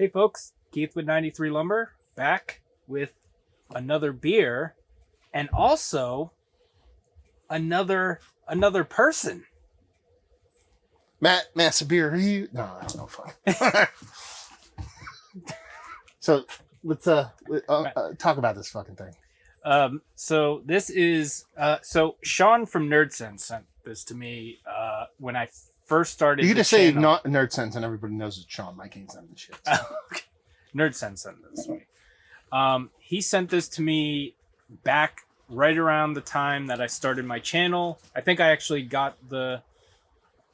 Hey folks, Keith with 93 Lumber, back with another beer and also another person. Matt Massabir, are you? No, I don't know. Fuck. So let's talk about this fucking thing. So this is so Shaun from Nerdsense sent this to me when I first started. You just say not Nerdsense and everybody knows it's Shaun. Mike ain't sending shit. So. Okay. Nerdsense sent this to me. He sent this to me back right around the time that I started my channel. I think I actually got the.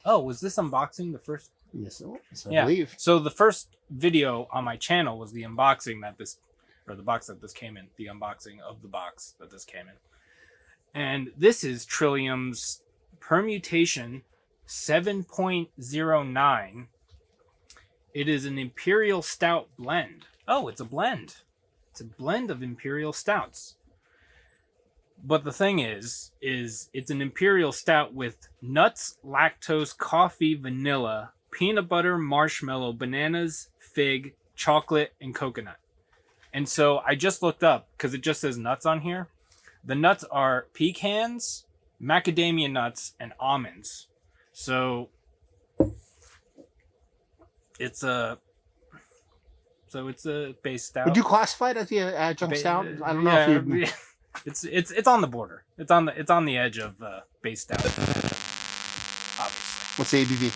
Oh, was this unboxing the first? Yes, I believe. So the first video on my channel was the unboxing the box that this came in. The unboxing of the box that this came in. And this is Trillium's Permutation 7.09. It is an Imperial Stout blend. Oh, it's a blend. It's a blend of Imperial Stouts. But the thing is it's an Imperial Stout with nuts, lactose, coffee, vanilla, peanut butter, marshmallow, bananas, fig, chocolate, and coconut. And so I just looked up, because it just says nuts on here. The nuts are pecans, macadamia nuts, and almonds. So it's a base stout. Would you classify it as the adjunct stout? I don't know if you. It's on the border. It's on the edge of base stout. Obviously. What's the ABV?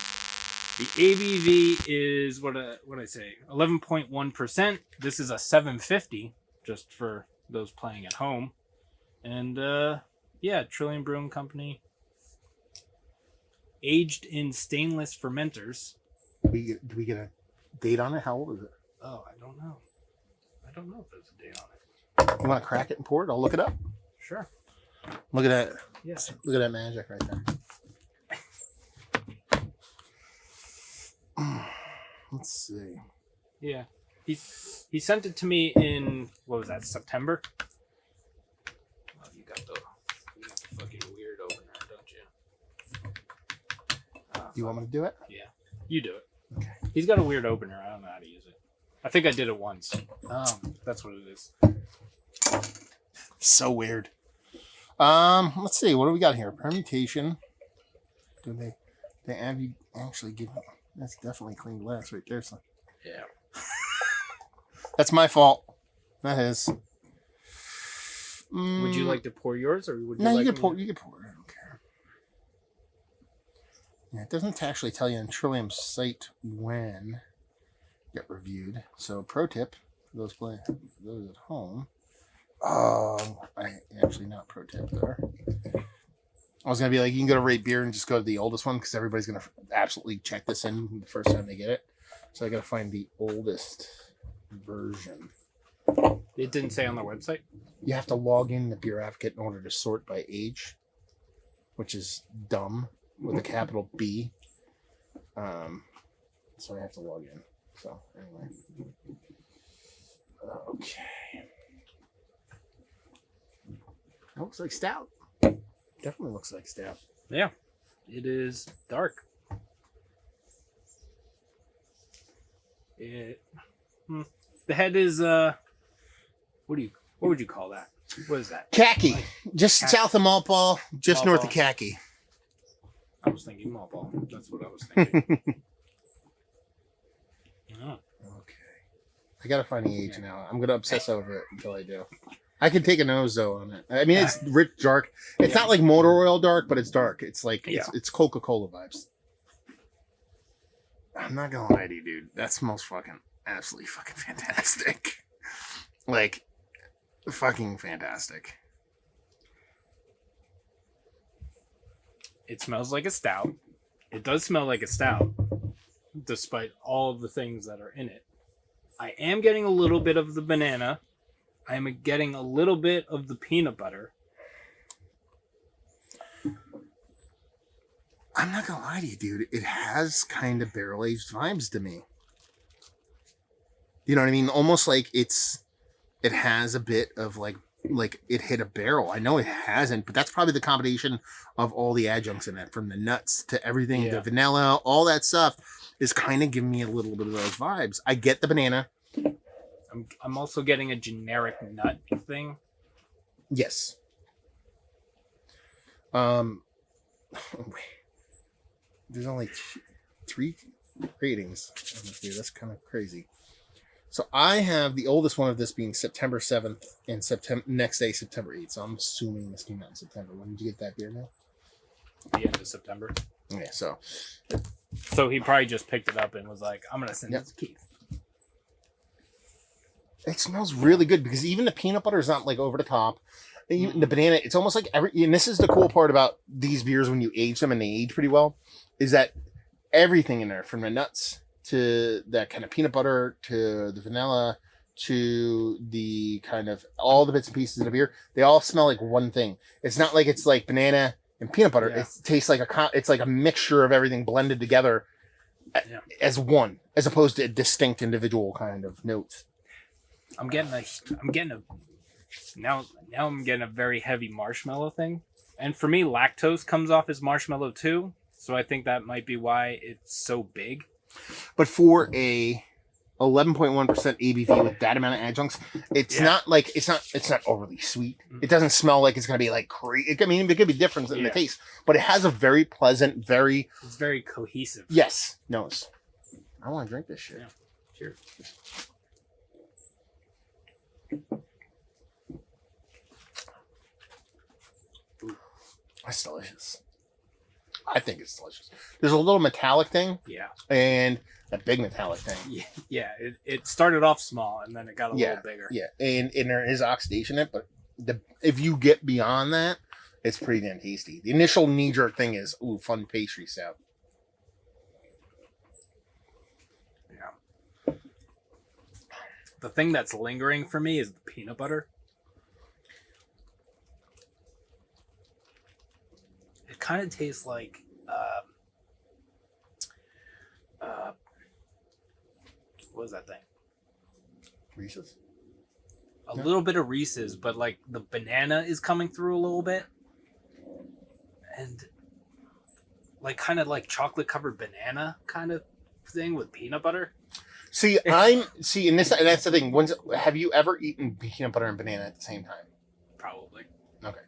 The ABV is what I say, 11.1%. This is a 750, just for those playing at home. And Trillium Brewing Company. Aged in stainless fermenters. Do we get a date on it? How old is it? Oh, I don't know. I don't know if there's a date on it. You want to crack it and pour it? I'll look it up. Sure. Look at that. Yes. Look at that magic right there. Let's see. Yeah. He sent it to me in, what was that, September? Oh, you got the fucking weird opener, don't you? You want me to do it? Yeah. You do it. Okay. He's got a weird opener. I don't know how to use it. I think I did it once. That's what it is. So weird. Let's see. What do we got here? Permutation. Do they actually give? That's definitely clean glass right there. So. Yeah. That's my fault. That is. Would you like to pour yours, or would you? No, like you can pour. You can pour. I don't care. Yeah, it doesn't actually tell you on Trillium's site when get reviewed. So, pro tip for those at home. Actually not pro tip there. I was gonna be like, you can go to Rate Beer and just go to the oldest one because everybody's gonna absolutely check this in the first time they get it. So I gotta find the oldest version. It didn't say on their website. You have to log in the Beer Advocate in order to sort by age, which is dumb with a capital B. So I have to log in. So anyway, okay. That looks like stout. Definitely looks like stout. Yeah, it is dark. The head is what would you call that? What is that? Khaki, just khaki. South of Maltball, just north of Khaki. I was thinking Maltball. That's what I was thinking. Oh. Okay, I gotta find the age now. I'm gonna obsess over it until I do. I can take a nose though on it. I mean, it's rich dark. It's not like motor oil dark, but it's dark. It's like it's Coca-Cola vibes. I'm not gonna lie to you, dude. That smells absolutely fucking fantastic. Like, fucking fantastic. It smells like a stout. It does smell like a stout, despite all of the things that are in it. I am getting a little bit of the banana. I am getting a little bit of the peanut butter. I'm not gonna lie to you, dude. It has kind of barrel-aged vibes to me. You know what I mean? Almost like it has a bit of like like it hit a barrel. I know it hasn't, but that's probably the combination of all the adjuncts in it, from the nuts to everything, the vanilla, all that stuff is kind of giving me a little bit of those vibes. I get the banana. I'm also getting a generic nut thing. Yes. There's only 3 ratings on this beer. That's kind of crazy. So I have the oldest one of this being September 7th and next day, September 8th. So I'm assuming this came out in September. When did you get that beer now? The end of September. Yeah, so he probably just picked it up and was like, I'm going to send it to Keith. It smells really good because even the peanut butter is not like over the top. Even the banana, it's almost like and this is the cool part about these beers when you age them, and they age pretty well, is that everything in there, from the nuts to that kind of peanut butter to the vanilla to the kind of all the bits and pieces of the beer, they all smell like one thing. It's not like it's like banana and peanut butter. It tastes like it's like a mixture of everything blended together as one, as opposed to a distinct individual kind of notes. I'm getting a very heavy marshmallow thing. And for me, lactose comes off as marshmallow too. So I think that might be why it's so big. But for a 11.1% ABV with that amount of adjuncts, it's not like it's not overly sweet. It doesn't smell like it's gonna be like crazy. I mean, it could be different in the taste, but it has a very pleasant, it's very cohesive. Yes, nose. I want to drink this shit. Yeah. Cheers. That's delicious. I think it's delicious. There's a little metallic thing. Yeah. And a big metallic thing. Yeah. It started off small and then it got a little bigger. Yeah. And there is oxidation in it, but if you get beyond that, it's pretty damn tasty. The initial knee-jerk thing is, fun pastry stout. Yeah. The thing that's lingering for me is the peanut butter. It kind of tastes like what was that thing? Reese's? A little bit of Reese's, but like the banana is coming through a little bit. And like kind of like chocolate covered banana kind of thing with peanut butter. And that's the thing. Have you ever eaten peanut butter and banana at the same time? Probably. Okay.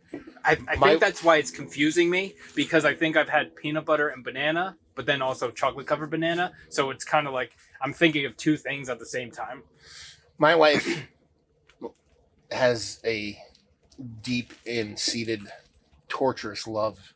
I think that's why it's confusing me, because I think I've had peanut butter and banana, but then also chocolate covered banana. So it's kind of like I'm thinking of two things at the same time. My wife has a deep and seated torturous love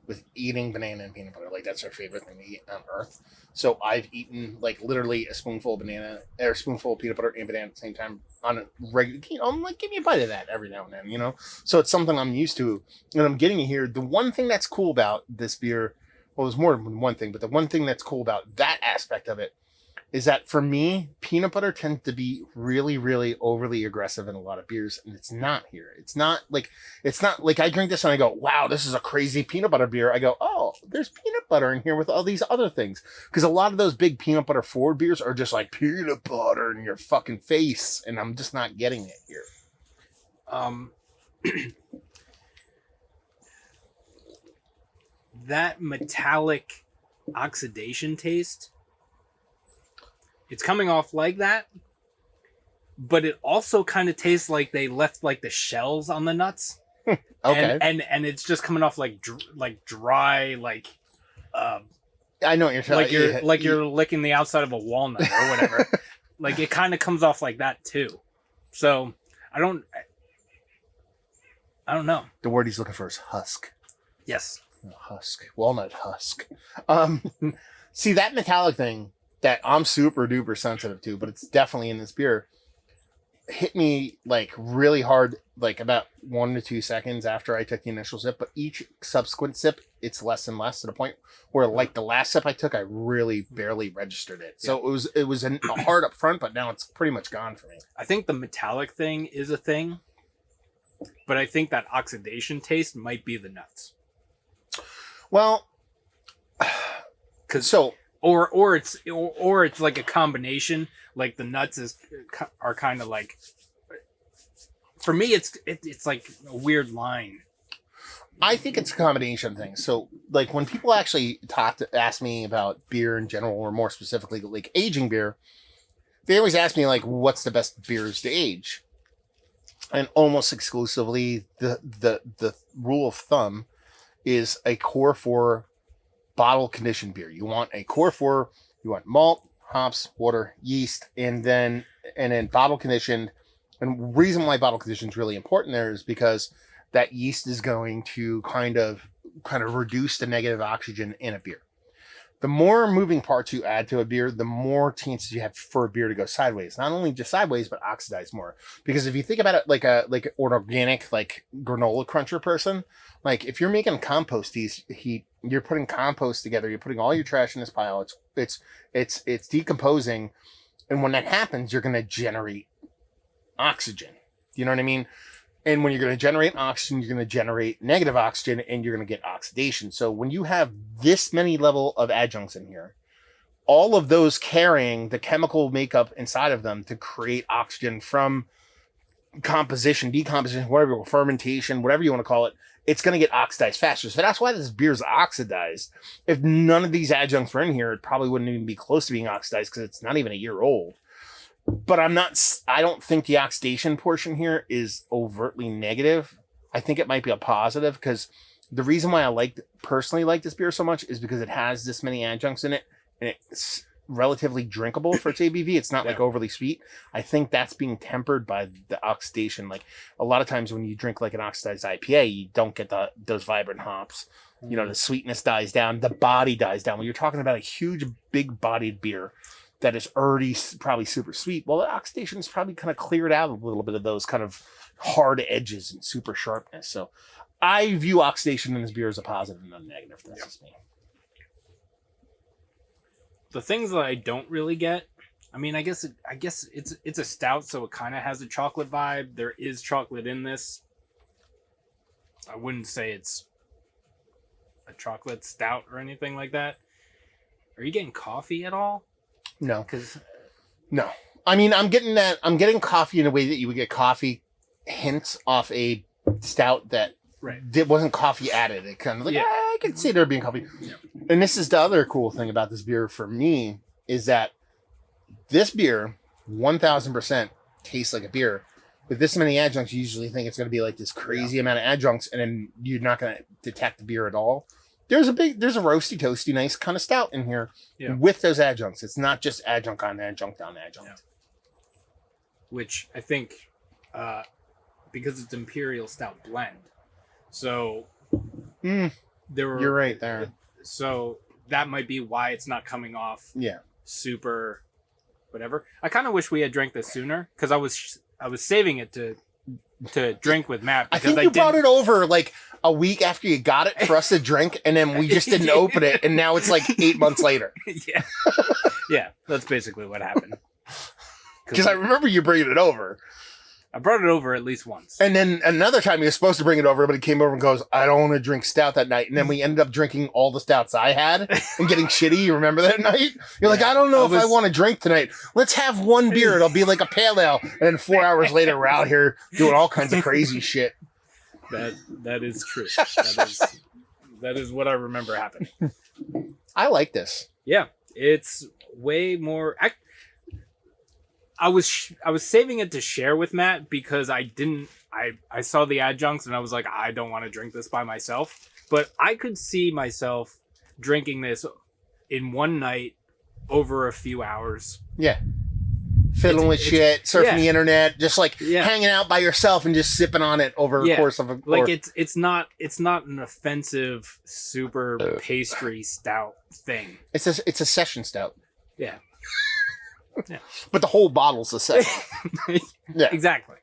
with eating banana and peanut butter. Like, that's her favorite thing to eat on earth. So I've eaten like literally a spoonful of banana or a spoonful of peanut butter and banana at the same time on a regular. I'm like, give me a bite of that every now and then, So it's something I'm used to, and I'm getting it here. The one thing that's cool about this beer, well, there's more than one thing, but the one thing that's cool about that aspect of it is that for me, peanut butter tends to be really, really overly aggressive in a lot of beers, and it's not here. It's not like I drink this and I go, wow, this is a crazy peanut butter beer. I go, oh, there's peanut butter in here with all these other things. Because a lot of those big peanut butter forward beers are just like peanut butter in your fucking face, and I'm just not getting it here. That metallic oxidation taste, it's coming off like that, but it also kind of tastes like they left like the shells on the nuts. Okay. And it's just coming off like dry, like I know what you're saying. You're licking the outside of a walnut or whatever. Like, it kind of comes off like that too. So I don't know. The word he's looking for is husk. Yes. Husk. Walnut husk. See, that metallic thing that I'm super duper sensitive to, but it's definitely in this beer, hit me like really hard, like about 1 to 2 seconds after I took the initial sip. But each subsequent sip, it's less and less, to the point where like the last sip I took, I really barely registered it. So it was a hard up front, but now it's pretty much gone for me. I think the metallic thing is a thing, but I think that oxidation taste might be the nuts. Well, Or it's like a combination. Like the nuts are kind of like for me, it's like a weird line. I think it's a combination of things. So, like, when people actually ask me about beer in general, or more specifically, like aging beer, they always ask me, like, what's the best beers to age? And almost exclusively, the rule of thumb is a core 4 bottle conditioned beer. You want a core 4, you want malt, hops, water, yeast, and then bottle conditioned. And the reason why bottle conditioned is really important there is because that yeast is going to kind of reduce the negative oxygen in a beer. The more moving parts you add to a beer, the more chances you have for a beer to go sideways. Not only just sideways, but oxidize more. Because if you think about it like an organic, like granola cruncher person, like if you're making compost heat, you're putting compost together, you're putting all your trash in this pile. It's decomposing, and when that happens, you're going to generate oxygen. You know what I mean? And when you're going to generate oxygen, you're going to generate negative oxygen, and you're going to get oxidation. So when you have this many level of adjuncts in here, all of those carrying the chemical makeup inside of them to create oxygen from composition, decomposition, whatever, fermentation, whatever you want to call it, it's going to get oxidized faster. So that's why this beer's oxidized. If none of these adjuncts were in here, it probably wouldn't even be close to being oxidized because it's not even a year old. But I don't think the oxidation portion here is overtly negative. I think it might be a positive, because the reason why I personally like this beer so much is because it has this many adjuncts in it, and it's relatively drinkable for its ABV. It's not like overly sweet. I think that's being tempered by the oxidation. Like a lot of times when you drink like an oxidized IPA, you don't get those vibrant hops. You know, the sweetness dies down, the body dies down. When you're talking about a huge, big bodied beer that is already probably super sweet, well, the oxidation is probably kind of cleared out a little bit of those kind of hard edges and super sharpness. So I view oxidation in this beer as a positive and not a negative. That's just me. The things that I don't really get, I mean, I guess it's a stout, so it kind of has a chocolate vibe. There is chocolate in this. I wouldn't say it's a chocolate stout or anything like that. Are you getting coffee at all? No. No. I mean, I'm getting coffee in a way that you would get coffee hints off a stout that wasn't coffee added. It kind of like, I can see there being coffee. Yeah. And this is the other cool thing about this beer for me, is that this beer, 1000% tastes like a beer. With this many adjuncts, you usually think it's going to be like this crazy amount of adjuncts, and then you're not going to detect the beer at all. There's a roasty, toasty, nice kind of stout in here with those adjuncts. It's not just adjunct on adjunct on adjunct. Yeah. Which I think, because it's Imperial Stout blend, so you're right there. So that might be why it's not coming off. Yeah. Super, whatever. I kind of wish we had drank this sooner, because I was saving it to drink with Matt. I think you brought it over like a week after you got it for us to drink, and then we just didn't open it, and now it's like 8 months later. Yeah. Yeah, that's basically what happened. Because I remember you bringing it over. I brought it over at least once. And then another time he was supposed to bring it over, but he came over and goes, I don't want to drink stout that night. And then we ended up drinking all the stouts I had and getting shitty. You remember that night? You're like, I don't know if I want to drink tonight. Let's have one beer. It'll be like a pale ale. And then 4 hours later, we're out here doing all kinds of crazy shit. That is true. That is what I remember happening. I like this. Yeah, it's way more. I was saving it to share with Matt, because I saw the adjuncts and I was like, I don't want to drink this by myself. But I could see myself drinking this in one night over a few hours. Yeah. Fiddling with shit, surfing the internet, just like hanging out by yourself and just sipping on it over the course of a like it's not an offensive super pastry stout thing. It's a session stout. Yeah. Yeah. But the whole bottle's a session. Yeah. Exactly.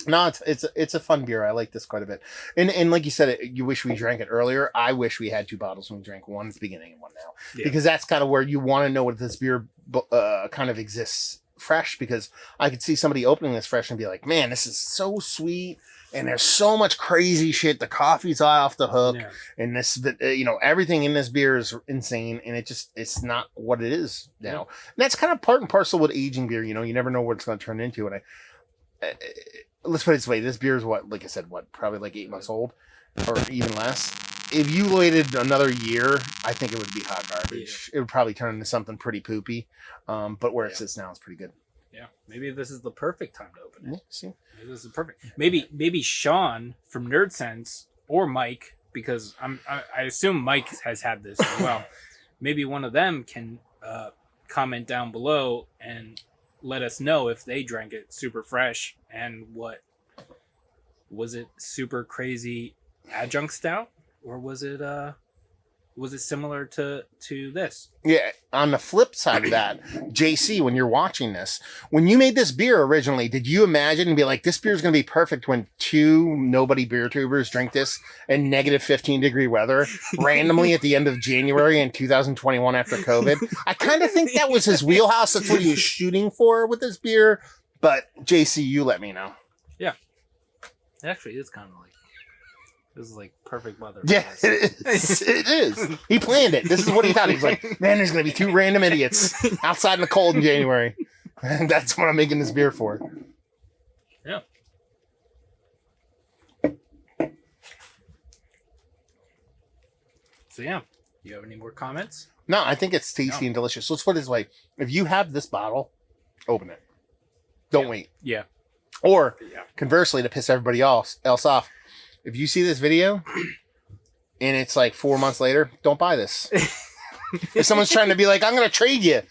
No, it's a fun beer. I like this quite a bit. And like you said, you wish we drank it earlier. I wish we had 2 bottles when we drank one at the beginning and one now. Yeah. Because that's kind of where you want to know what this beer kind of exists fresh, because I could see somebody opening this fresh and be like, man, this is so sweet. And there's so much crazy shit. The coffee's off the hook. Yeah. And this, everything in this beer is insane. And it's not what it is now. Yeah. And that's kind of part and parcel with aging beer. You never know what it's going to turn into. And let's put it this way. This beer is what, like I said, probably like 8 months old or even less. If you waited another year, I think it would be hot garbage. It would probably turn into something pretty poopy. But where it sits now is pretty good. Yeah, maybe this is the perfect time to open it. Yeah, see? Maybe this is perfect. Maybe Shaun from Nerdsense or Mike, because I assume Mike has had this as well. Maybe one of them can comment down below and let us know if they drank it super fresh and what was it, super crazy Adjunct Stout, or was it similar to this? Yeah, on the flip side of that, JC, when you're watching this, when you made this beer originally, did you imagine and be like, this beer is going to be perfect when 2 nobody beer tubers drink this in negative 15-degree weather randomly at the end of January in 2021 after COVID? I kind of think that was his wheelhouse. That's what he was shooting for with this beer. But JC, you let me know. Yeah. Actually, it's kind of like, this is like perfect weather. Yeah, it is. It is. He planned it. This is what he thought. He's like, man, there's going to be 2 random idiots outside in the cold in January. And that's what I'm making this beer for. Yeah. So, yeah. Do you have any more comments? No, I think it's tasty and delicious. Let's put it this way. If you have this bottle, open it. Don't wait. Yeah. Or, conversely, to piss everybody else off, if you see this video and it's like 4 months later, don't buy this. If someone's trying to be like, I'm going to trade you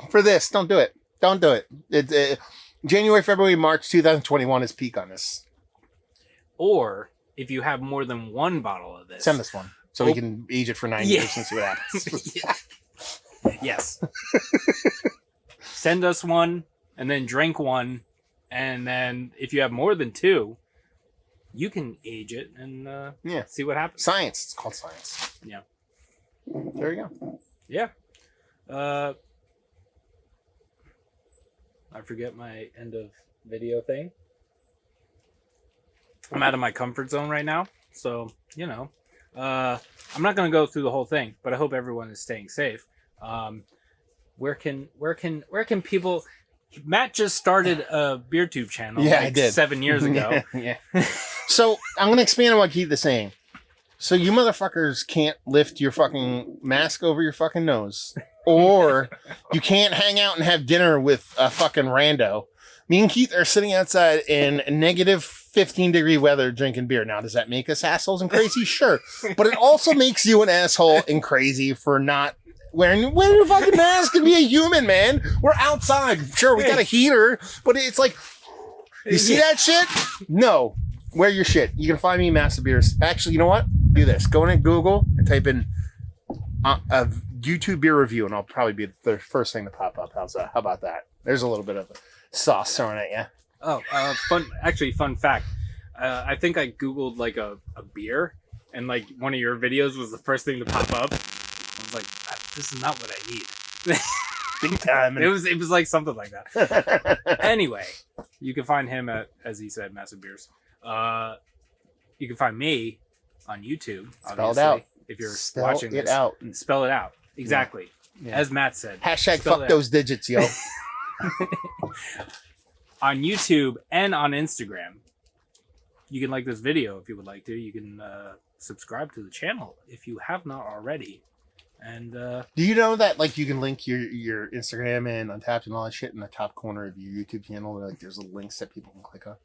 for this, don't do it. Don't do it. January, February, March 2021 is peak on this. Or if you have more than 1 bottle of this, send us one so we can age it for 9 years and see what happens. Yes. Send us one and then drink one. And then if you have more than 2, you can age it and see what happens. Science. It's called science. Yeah. There you go. Yeah. I forget my end of video thing. I'm out of my comfort zone right now. So, I'm not going to go through the whole thing, but I hope everyone is staying safe. Where can people... Matt just started a BeerTube channel I did. 7 years ago. Yeah. So I'm going to expand on what Keith is saying. So you motherfuckers can't lift your fucking mask over your fucking nose. Or you can't hang out and have dinner with a fucking rando. Me and Keith are sitting outside in negative 15-degree weather drinking beer. Now, does that make us assholes and crazy? Sure. But it also makes you an asshole and crazy for not wear your fucking mask and be a human, man. We're outside. Sure, we got a heater, but it's like, you see that shit? No. Wear your shit. You can find me Massive Beers. Actually, you know what? Do this. Go in Google and type in a YouTube beer review, and I'll probably be the first thing to pop up. How about that? There's a little bit of sauce thrown at you. Oh, fun fact. I think I Googled like a beer, and like one of your videos was the first thing to pop up. I was like, this is not what I need. Big time. It was like something like that. Anyway, you can find him at, as he said, Massive Beers. You can find me on YouTube. Spell it out. If you're watching this. Spell it out. Exactly. Yeah. As Matt said. Hashtag fuck those digits, yo. On YouTube and on Instagram. You can like this video if you would like to. You can subscribe to the channel if you have not already. And do you know that like you can link your Instagram and Untapped and all that shit in the top corner of your YouTube channel? Like there's links that people can click on.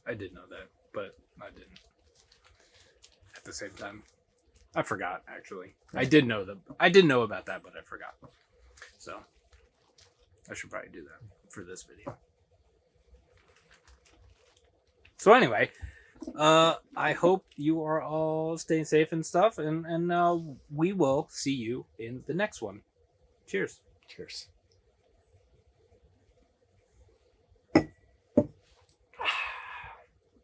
I did know that, but I didn't. At the same time, I forgot. Actually, I did know about that, but I forgot. So I should probably do that for this video. So anyway, I hope you are all staying safe and stuff, and we will see you in the next one. Cheers. Cheers.